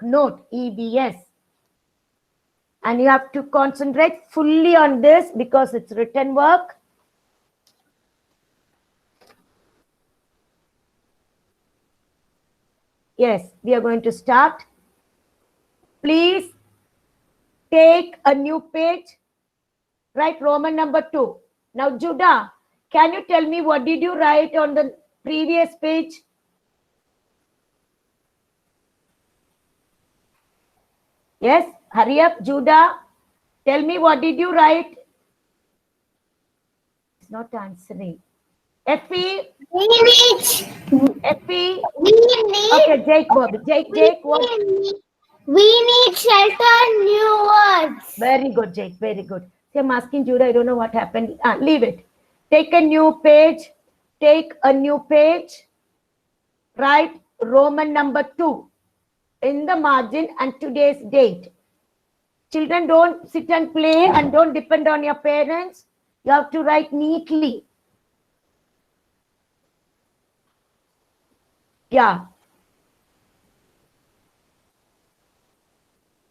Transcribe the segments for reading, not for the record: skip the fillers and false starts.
work. Note, EVS. And you have to concentrate fully on this because it's written work. Yes, we are going to start. Please take a new page. Write Roman number 2. Now, Judah, can you tell me what did you write on the previous page? Yes, hurry up, Judah. Tell me what did you write? It's not answering. Effie? Effie? Okay, Jake, Bob. Jake, what? We need shelter, new words. Very good, Jake. Very good. See, I'm asking Judah. I don't know what happened. Leave it. Take a new page. Take a new page. Write Roman number 2 in the margin and today's date. Children, don't sit and play and don't depend on your parents. You have to write neatly. Yeah.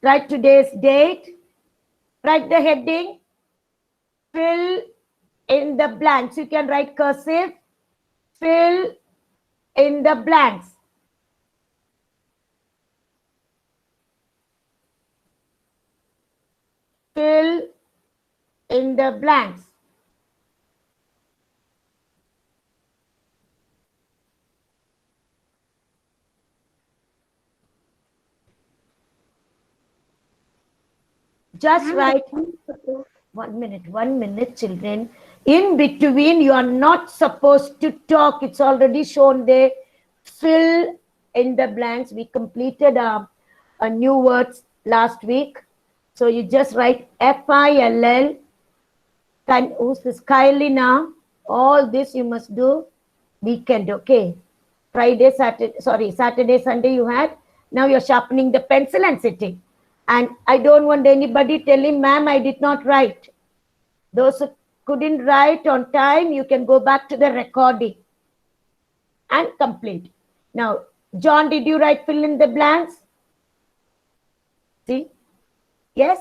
Write today's date. Write the heading. Fill in the blanks. You can write cursive. Fill in the blanks. Fill in the blanks. Just write 1 minute, children. In between, you are not supposed to talk. It's already shown there. Fill in the blanks. We completed a new words last week. So you just write FILL. Who's this? Kylina. All this you must do weekend, okay? Saturday, Sunday you had. Now you're sharpening the pencil and sitting. And I don't want anybody telling, ma'am, I did not write. Those who couldn't write on time, you can go back to the recording and complete. Now, John, did you write fill in the blanks? See? Yes?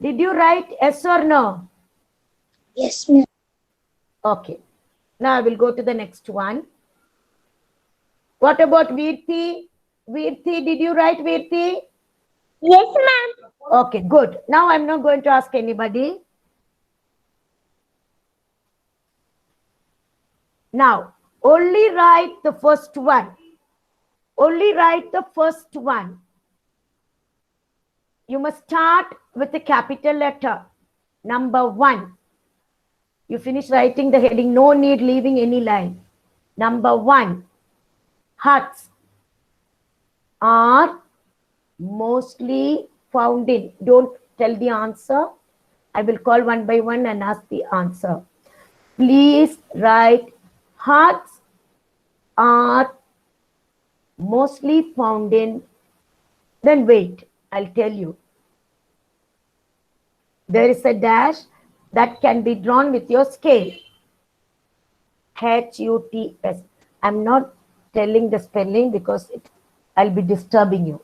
Did you write yes or no? Yes, ma'am. Okay. Now I will go to the next one. What about Virthi? Virthi, did you write Virthi? Yes, ma'am. Okay, good. Now I'm not going to ask anybody. Now, only write the first one. Only write the first one. You must start with a capital letter. Number 1. You finish writing the heading. No need leaving any line. Number 1. Huts are mostly found in. Don't tell the answer. I will call one by one and ask the answer. Please write huts are mostly found in. Then wait, I'll tell you. There is a dash that can be drawn with your scale. H-U-T-S. I'm not telling the spelling because I'll be disturbing you.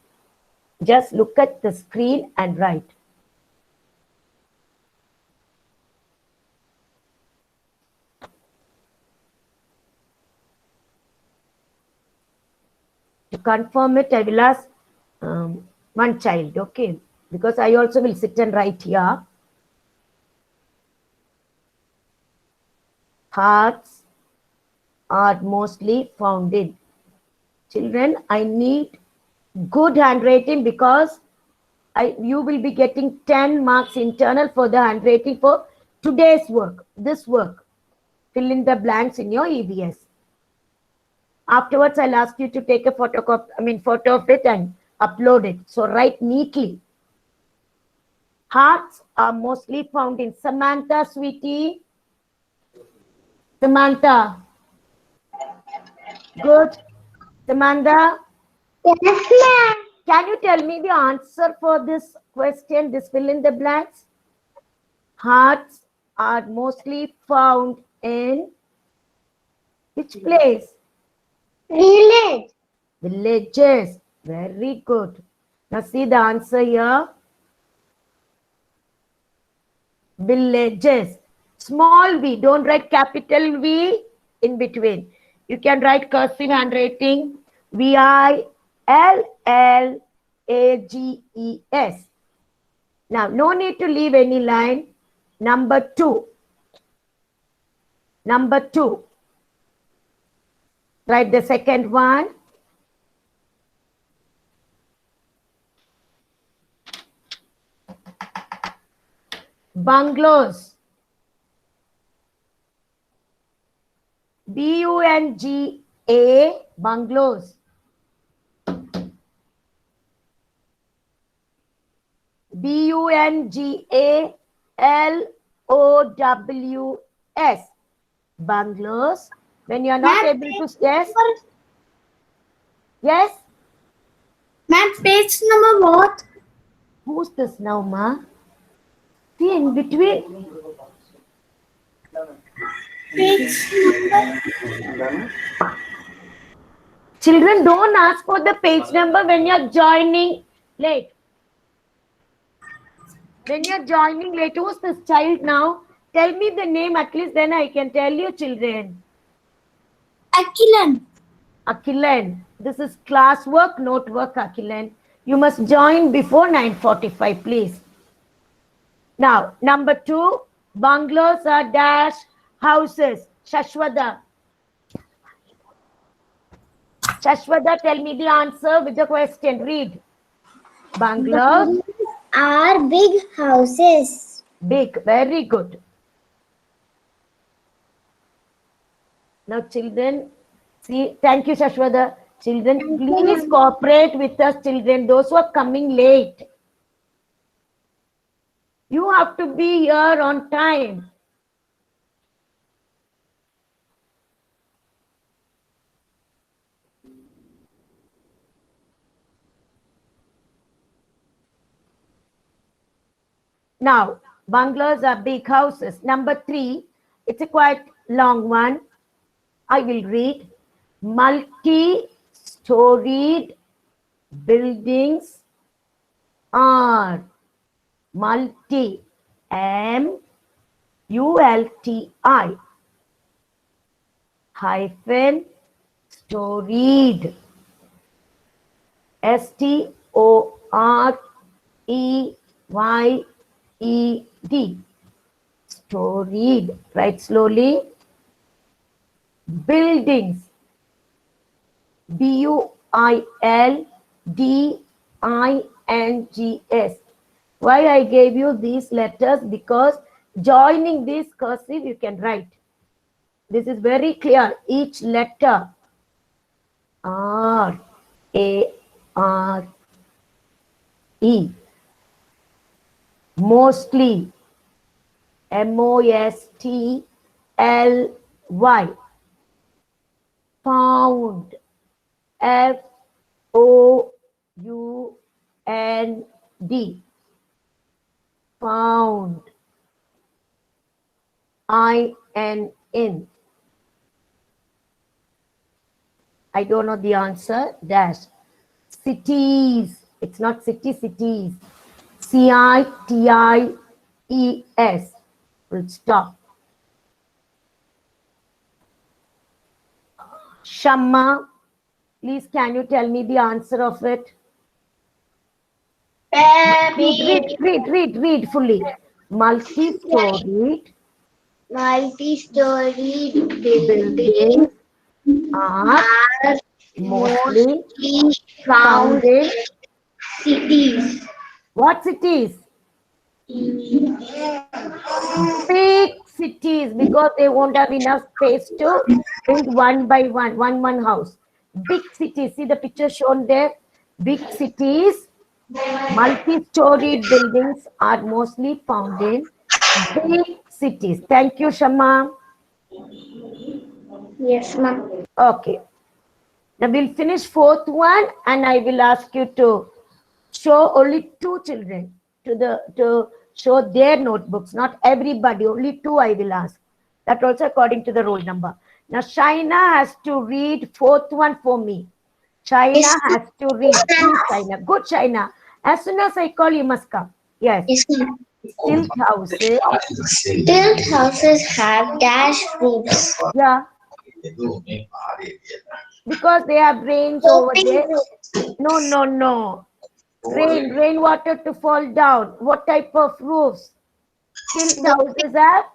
Just look at the screen and write. To confirm it, I will ask one child, okay? Because I also will sit and write here. Hearts are mostly found in. Children, I need good handwriting because you will be getting 10 marks internal for the handwriting for today's work, this work. Fill in the blanks in your EVS. Afterwards, I'll ask you to take a photo of it and upload it. So write neatly. Hearts are mostly found in. Samantha, sweetie. Samantha. Good. Samantha. Yes, ma'am. Can you tell me the answer for this question, this fill in the blanks? Hearts are mostly found in which place? Village. Villages. Very good. Now see the answer here. Villages. Small v. Don't write capital V in between. You can write cursive handwriting. Villages. Now, no need to leave any line. Number 2. Number 2. Write the second one. Bungalows. B-U-N-G-A, bungalows. B-U-N-G-A-L-O-W-S, bungalows. When you are not able to, yes? Yes? Ma'am, page number what? Who's this now, ma? See, in between. Page number. Children, don't ask for the page number when you're joining late. When you're joining late, who's this child now? Tell me the name at least, then I can tell you, children. Akilan. Akilan. This is classwork, note work, Akilan. You must join before 9:45, please. Now, number 2, bungalows are dash houses. Shashwada. Shashwada, tell me the answer with the question. Read. Bungalows Are big houses. big. Very good. Now, children, see, thank you, Shashwada. Children, please cooperate with us, children. Those who are coming late. You have to be here on time. Now, bungalows are big houses. Number 3, it's a quite long one. I will read. Multi-storied buildings are multi, M-U-L-T-I, hyphen, storied, S-T-O-R-E-Y-E-D, storied. Write slowly. Buildings, B-U-I-L-D-I-N-G-S. Why I gave you these letters? Because joining this cursive you can write. This is very clear. Each letter. R-A-R-E. Mostly. M-O-S-T-L-Y. Found. F-O-U-N-D. Found. I-N-N. I don't know the answer. Dash. Cities. It's not city, cities. C-I-T-I-E-S. We'll stop. Shamma, please can you tell me the answer of it? Read fully. Multi-storied buildings are mostly found in cities. what cities? Big cities, because they won't have enough space to build one by one house. Big cities, see the picture shown there. Big cities, multi-storied buildings are mostly found in big cities. Thank you, Shama. Yes, ma'am. Okay. Now we'll finish 4th one, and I will ask you to show only 2 children to show their notebooks. Not everybody, only 2 I will ask. That also according to the roll number. Now Shaina has to read 4th one for me. China Yes. has to read. Please, China. Good, China. As soon as I call, you must come. Yes. Yes, ma'am. Tilt houses. Tilt houses have dash roofs. Yeah. Because they have rains over Sloping there. roofs. No, no, no. Rainwater to fall down. What type of roofs? Tilt houses have.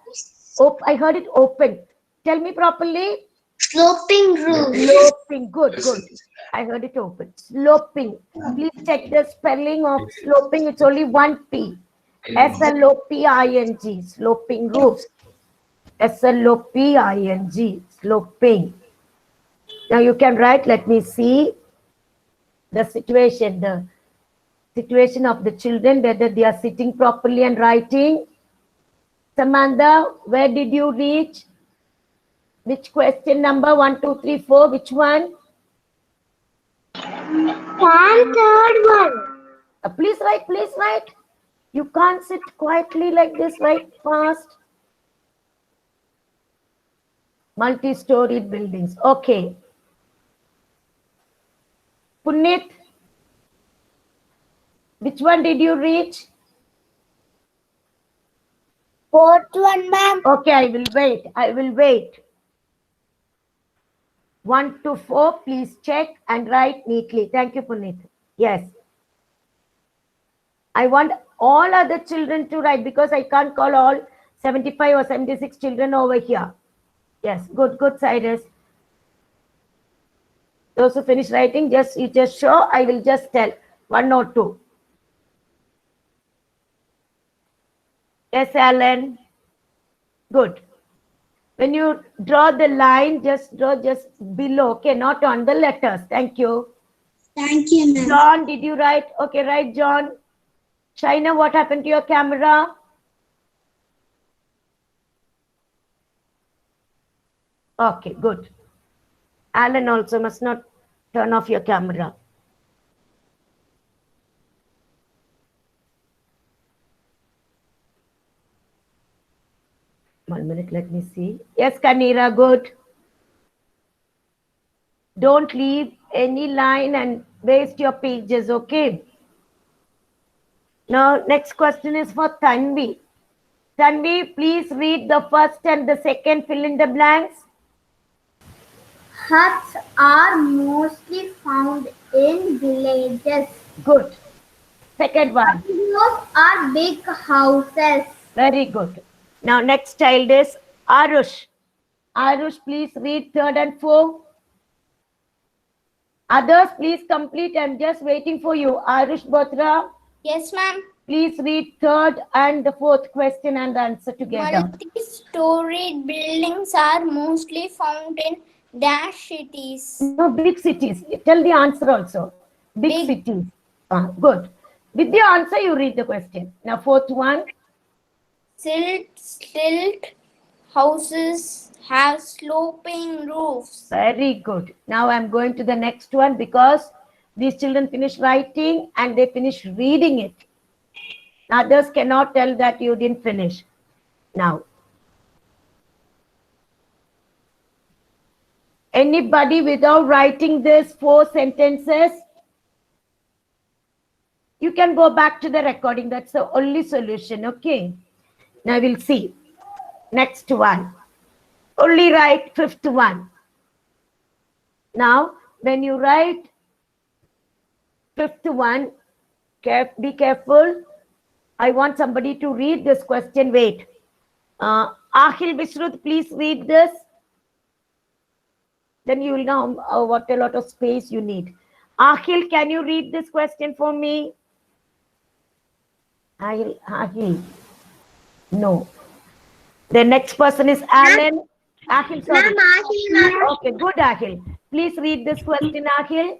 I heard it open. Tell me properly. Sloping roofs. Sloping. Good, good. I heard it open. Sloping. Please check the spelling of sloping. It's only one P. S-L-O-P-I-N-G. Sloping roofs. S-L-O-P-I-N-G. Sloping. Now you can write. Let me see the situation. The situation of the children, whether they are sitting properly and writing. Samantha, where did you reach? Which question number? 1, 2, 3, 4. Which one? Third one. Please write, please write. You can't sit quietly like this, write fast. Multi-storied buildings. Okay. Punit, which one did you reach? Fourth one, ma'am. Okay, I will wait. I will wait. 1 to 4, please check and write neatly. Thank you, Punit. Yes. I want all other children to write because I can't call all 75 or 76 children over here. Yes, good, good, Cyrus. Those who finish writing, you just show. I will just tell 1 or 2. Yes, Alan. Good. When you draw the line, just draw just below. Okay, not on the letters. Thank you. Thank you, ma'am. John, did you write? Okay, write, John. China, what happened to your camera? Okay, good. Alan also must not turn off your camera. One minute, let me see. Yes, Kanira, good. Don't leave any line and waste your pages, okay? Now, next question is for Tanvi. Tanvi, please read the first and the second, fill in the blanks. Huts are mostly found in villages. Good. Second one. Bungalows are big houses. Very good. Now, next child is Arush. Arush, please read third and fourth. Others, please complete. I'm just waiting for you. Arush Botra, Yes, ma'am. please read third and the fourth question and answer together. Multi-storied buildings are mostly found in dash cities. No, big cities. Tell the answer also. Big Big. cities. Good. With the answer, you read the question. Now, fourth one. Tilt houses have sloping roofs. Very good. Now I'm going to the next one because these children finish writing and they finish reading it. Others cannot tell that you didn't finish. Now, anybody without writing this 4 sentences, you can go back to the recording. That's the only solution. Okay. Now we'll see. Next one. Only write fifth one. Now, when you write fifth one, be careful. I want somebody to read this question. Wait. Akhil Bishrut, please read this. Then you will know what a lot of space you need. Akhil, can you read this question for me? Akhil. No. The next person is Alan. Akhil, sorry. Okay, good, Akhil. Please read this question, Akhil.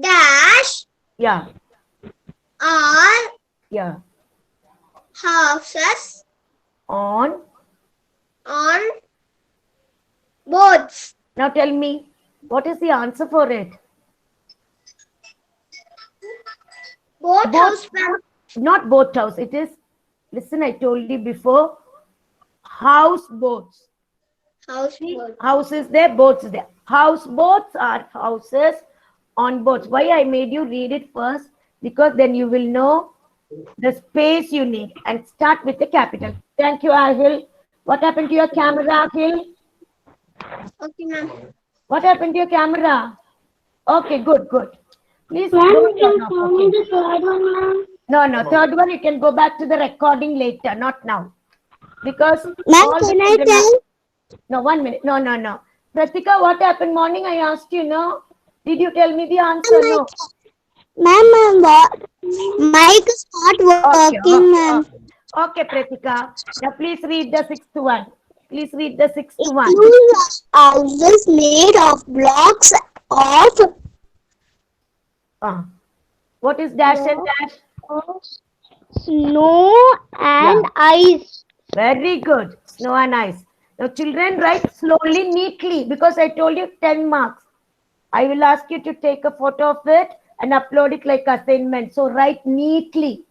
Dash Yeah, are yeah. houses On. on boats. Now tell me, what is the answer for it? Boat house, ma'am. Not boat house. It is, listen, I told you before, houseboats. Houseboat. House is there, boats is there. Houseboats are houses on boats. Why I made you read it first? Because then you will know the space you need. And start with the capital. Thank you, Ahil. What happened to your camera, Ahil? Okay, ma'am. What happened to your camera? Okay, good, good. Please Ma'am, don't you can turn off. show me Okay. the third one, ma'am. No, third one you can go back to the recording later, not now. Because Ma'am, all the can I children are... tell? No, 1 minute. No. Pratika, what happened morning? I asked you, no? Did you tell me the answer? No. Ma'am, mic is not Okay, working, ma'am. Okay, Pratika. Now please read the sixth one. Please read the sixth one. Includes houses made of blocks of What is dash and dash? snow and Yeah. ice. Very good. Snow and ice. Now children write slowly, neatly, because I told you 10 marks. I will ask you to take a photo of it and upload it like assignment. So write neatly.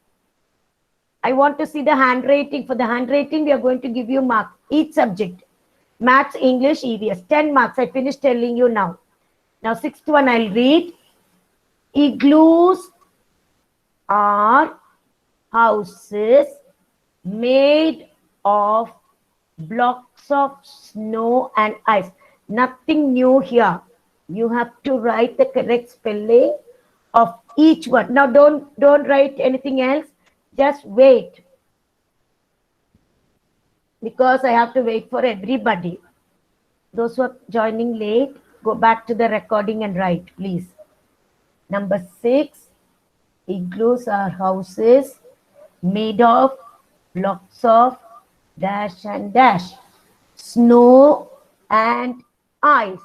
I want to see the handwriting. For the handwriting, we are going to give you marks. Each subject. Maths, English, EVS. 10 marks. I finished telling you now. Now, sixth one I'll read. Igloos are houses made of blocks of snow and ice. Nothing new here. You have to write the correct spelling of each one. Now don't write anything else. Just wait. Because I have to wait for everybody. Those who are joining late, go back to the recording and write, please. Number 6, igloos are houses made of blocks of dash and dash, snow and ice.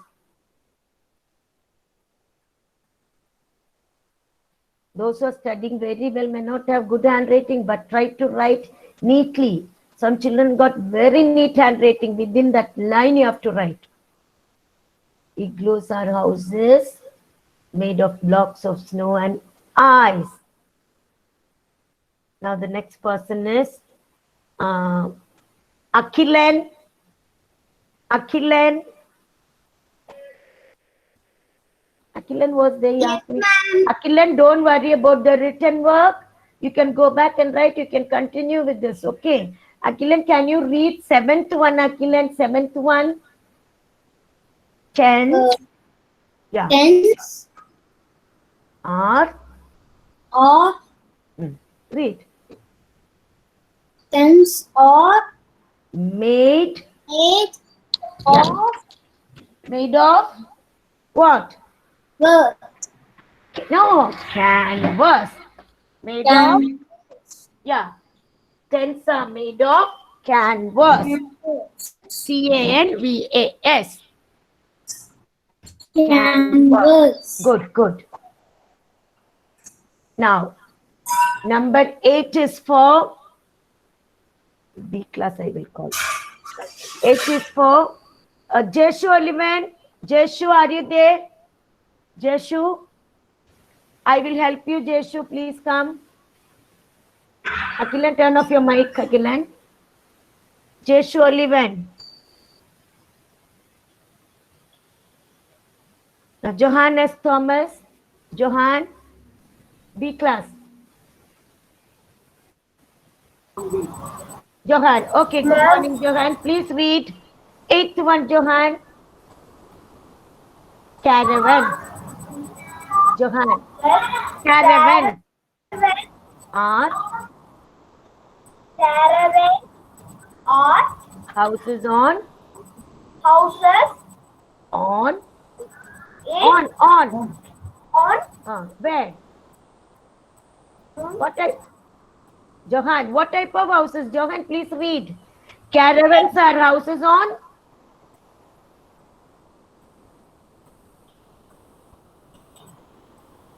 Those who are studying very well may not have good handwriting, but try to write neatly. Some children got very neat handwriting. Within that line you have to write. Igloos are houses made of blocks of snow and ice. Now the next person is Akhilan. Akhilan was there. Yes, ma'am. Akhilan, don't worry about the written work. You can go back and write. You can continue with this. Okay. Akhilan, can you read 7th one? Akhilan, 7th one. 10. Yeah. Tens Are. or Read. tens or Made. made Yeah. of Made of what? wood. No, canvas. Made of, yeah. Tents are made of canvas. Canvas. Canvas. Good. Now, number 8 is for B class, I will call. 8 is for Jeshu Olivan. Jeshu, are you there? Jeshu, I will help you. Jeshu, please come. Akilan, turn off your mic, Akilan. Jeshu Olivan. Now, Johan S. Thomas. Johan, B class. Johan, okay, good morning, Johan. Please read 8th one, Johan. Caravan. Johan. Caravan. Are Caravan or houses on houses on where? What type? Johan, what type of houses? Johan, please read. Caravans are houses on.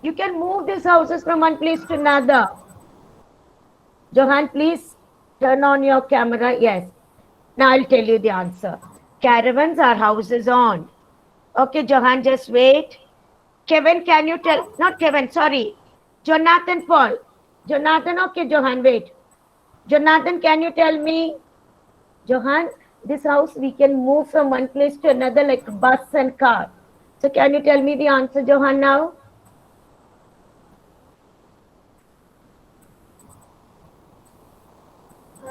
You can move these houses from one place to another. Johan, please turn on your camera. Yes. Now I'll tell you the answer. Caravans are houses on. Okay, Johan, just wait. Kevin, can you tell? Not Kevin, sorry. Jonathan Paul. Jonathan, okay, Johan, wait. Jonathan, can you tell me? Johan, this house we can move from one place to another like bus and car. So can you tell me the answer, Johan, now?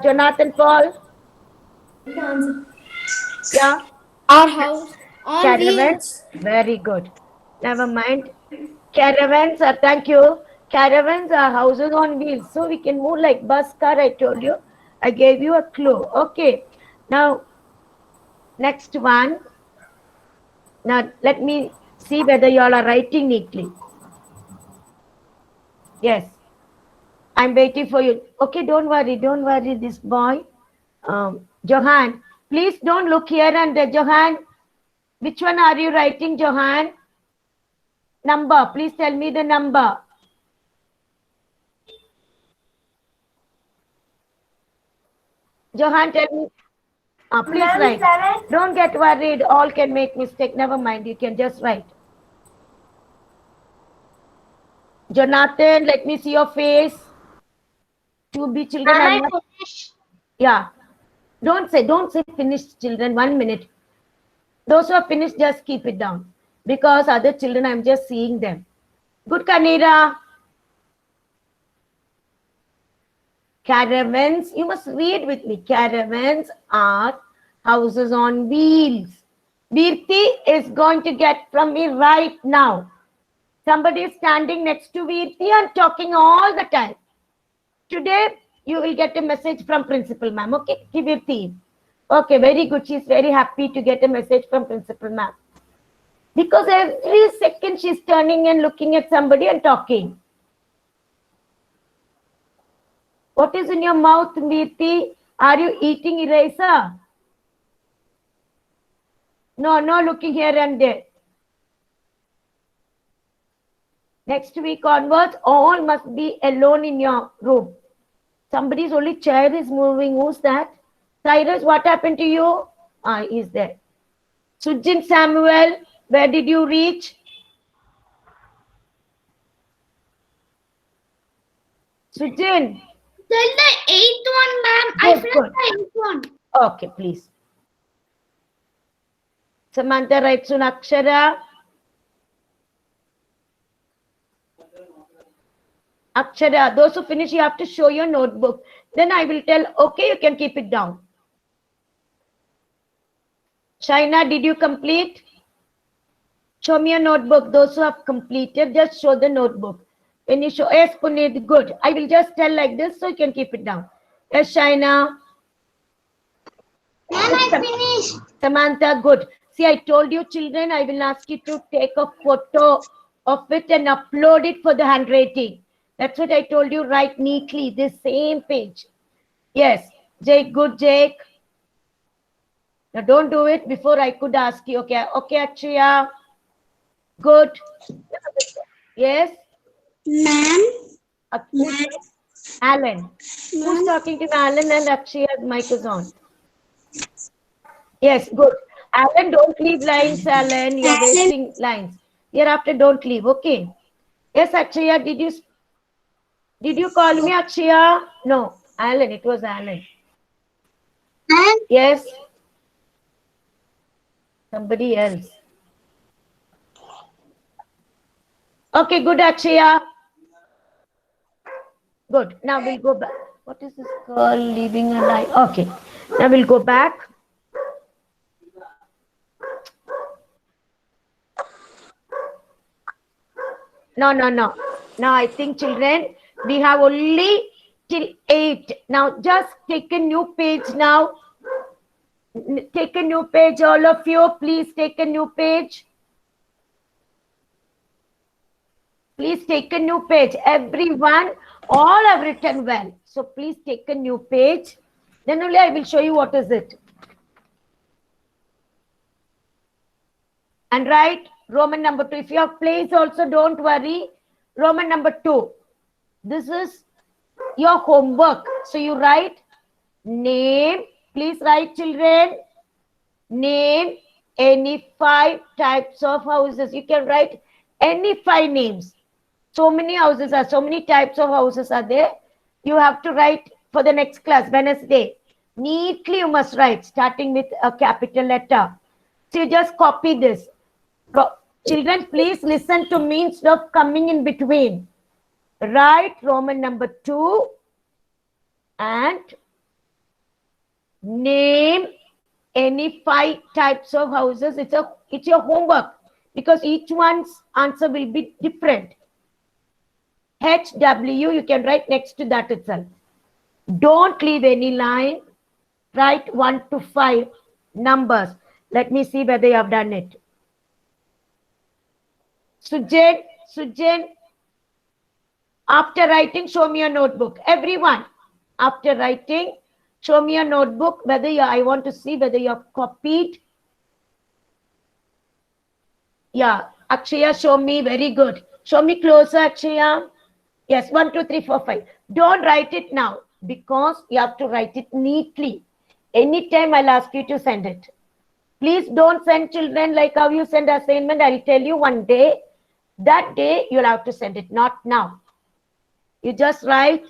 Jonathan Paul? Yeah? Our house on Caravans? Very good. Never mind. Caravans are, thank you. Caravans are houses on wheels. So we can move like bus car, I told you. I gave you a clue. Okay. Now, next one. Now, let me see whether you all are writing neatly. Yes. I'm waiting for you. Okay, don't worry, this boy. Johan, please don't look here and Johan, which one are you writing, Johan? Number, please tell me the number. Johan, tell me. Please write. 7. Don't get worried. All can make mistake. Never mind. You can just write. Jonathan, let me see your face. To be children. Am I finished? Yeah. Don't say finished, children. 1 minute. Those who are finished, just keep it down. Because other children, I'm just seeing them. Good, Kanira. Caravans, you must read with me. Caravans are houses on wheels. Virti is going to get from me right now. Somebody is standing next to Virti and talking all the time. Today, you will get a message from principal ma'am. Okay, Virti. Okay, very good. She's very happy to get a message from principal ma'am. Because every second she's turning and looking at somebody and talking. What is in your mouth, Virti? Are you eating eraser? No, looking here and there. Next week onwards, all must be alone in your room. Somebody's only chair is moving. Who's that? Cyrus, what happened to you? He's there. Sujin Samuel, where did you reach? Sujin. Tell the 8th one, ma'am. I finished the 8th one. Okay, please. Samantha writes on Akshara. Akshara, those who finish, you have to show your notebook. Then I will tell, okay, you can keep it down. Shaina, did you complete? Show me your notebook. Those who have completed, just show the notebook. When you show, yes, Puneet, good. I will just tell like this so you can keep it down. Yes, Shaina. Ma'am, I finished. Samantha, good. See, I told you, children, I will ask you to take a photo of it and upload it for the handwriting. That's what I told you. Write neatly, this same page. Yes, Jake, good, Jake. Now, don't do it before I could ask you. Okay, Akshaya. Good. Yes? Ma'am. Alan. Who's talking to Alan and Akshaya's mic is on? Yes, good. Alan, don't leave lines, Alan. You're wasting lines. Hereafter, don't leave. Okay. Yes, Akshaya, did you call me Akshaya? No, Alan. It was Alan. Yes. Somebody else. Okay, good, Akshaya. Good. Now we'll go back. What is this girl leaving a line? Okay. Now we'll go back. No. Now I think, children, we have only till 8. Now just take a new page now. Take a new page, all of you. Please take a new page. Please take a new page. Everyone, all have written well. So please take a new page. Then only I will show you what is it. And write Roman number 2. If you have place also, don't worry. Roman number 2. This is your homework. So you write name. Please write, children. Name any 5 types of houses. You can write any 5 names. So many houses are, so many types of houses are there. You have to write for the next class, Wednesday. Neatly you must write, starting with a capital letter. So you just copy this. Children, please listen to me instead of coming in between. Write Roman number 2 and name any 5 types of houses. It's your homework because each one's answer will be different. HW, you can write next to that itself. Don't leave any line. Write 1 to 5 numbers. Let me see whether you have done it. Sujan, after writing, show me your notebook. Everyone, after writing, show me your notebook. I want to see whether you have copied. Yeah, Akshaya, show me. Very good. Show me closer, Akshaya. Yes, 1, 2, 3, 4, 5. Don't write it now because you have to write it neatly. Anytime I'll ask you to send it. Please don't send children like how you send assignment. I'll tell you one day. That day you'll have to send it, not now. You just write,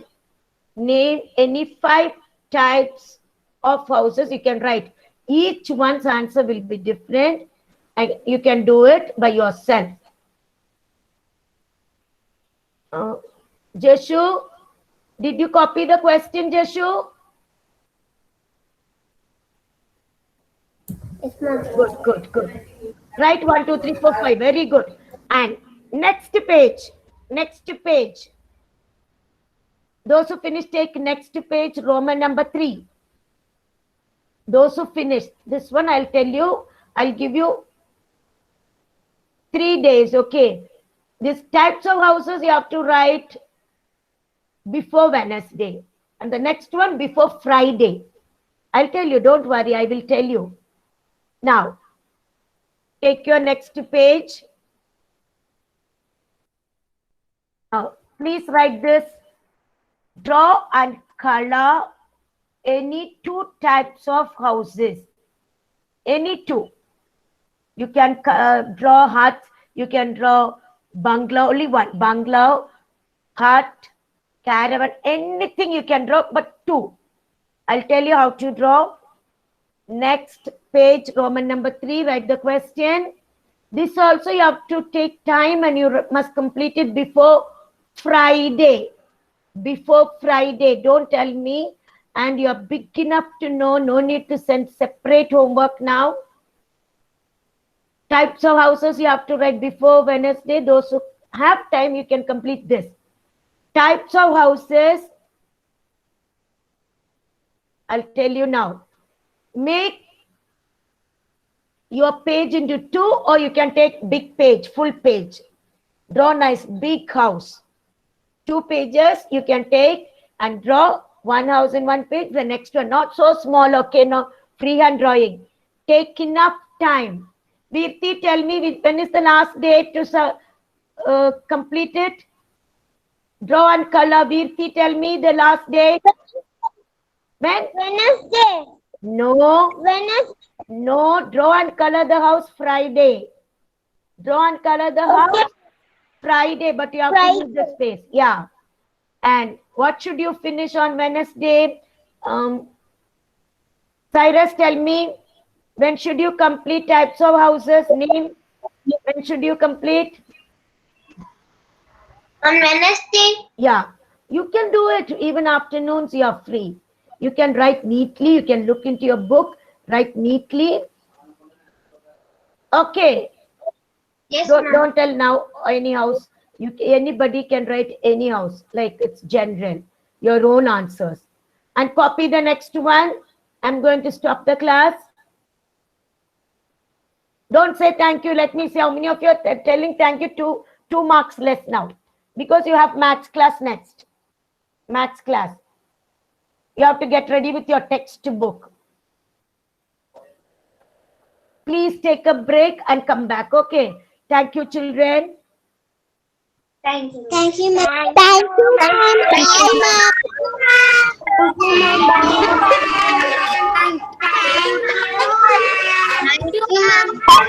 name any 5 types of houses. You can write. Each one's answer will be different and you can do it by yourself. Jeshu, did you copy the question, Jeshu? Yes, ma'am. Good. Write 1, 2, 3, 4, 5. Very good. And next page. Those who finish, take next page, Roman number 3. Those who finish, this one I'll tell you, I'll give you 3 days, okay? These types of houses you have to write before Wednesday. And the next one before Friday. I'll tell you, don't worry, I will tell you. Now, take your next page. Now, please write this. Draw and color any 2 types of houses. Any 2. You can draw huts. You can draw bungalow. Only one. Bungalow, hut, caravan. Anything you can draw, but 2. I'll tell you how to draw. Next page, Roman number 3, write the question. This also you have to take time and you must complete it before Friday. Before Friday, don't tell me. And you are big enough to know, no need to send separate homework now. Types of houses you have to write before Wednesday. Those who have time, you can complete this. Types of houses, I'll tell you now. Make your page into 2 or you can take big page, full page. Draw nice big house. 2 pages you can take and draw one house in one page, the next one. Not so small, okay, no, freehand drawing. Take enough time. Virti, tell me when is the last day to complete it? Draw and color. Virti, tell me the last day. When? Wednesday. No. Wednesday. No, draw and color the house Friday. Draw and color the house Friday, but you have to use the space. Yeah. And what should you finish on Wednesday? Cyrus, tell me, when should you complete types of houses? Name. When should you complete? On Wednesday. Yeah. You can do it even afternoons, you are free. You can write neatly. You can look into your book. Write neatly. Okay. Yes, Don't tell now any house. Anybody can write any house. Like it's general. Your own answers. And copy the next one. I'm going to stop the class. Don't say thank you. Let me see how many of you are telling thank you to 2 marks less now. Because you have maths class next. Maths class. You have to get ready with your textbook. Please take a break and come back. Okay. Thank you, children. Thank you. Thank you, ma'am. Thank you, ma'am. Thank you, ma'am. Thank you, ma'am. Thank you, ma'am.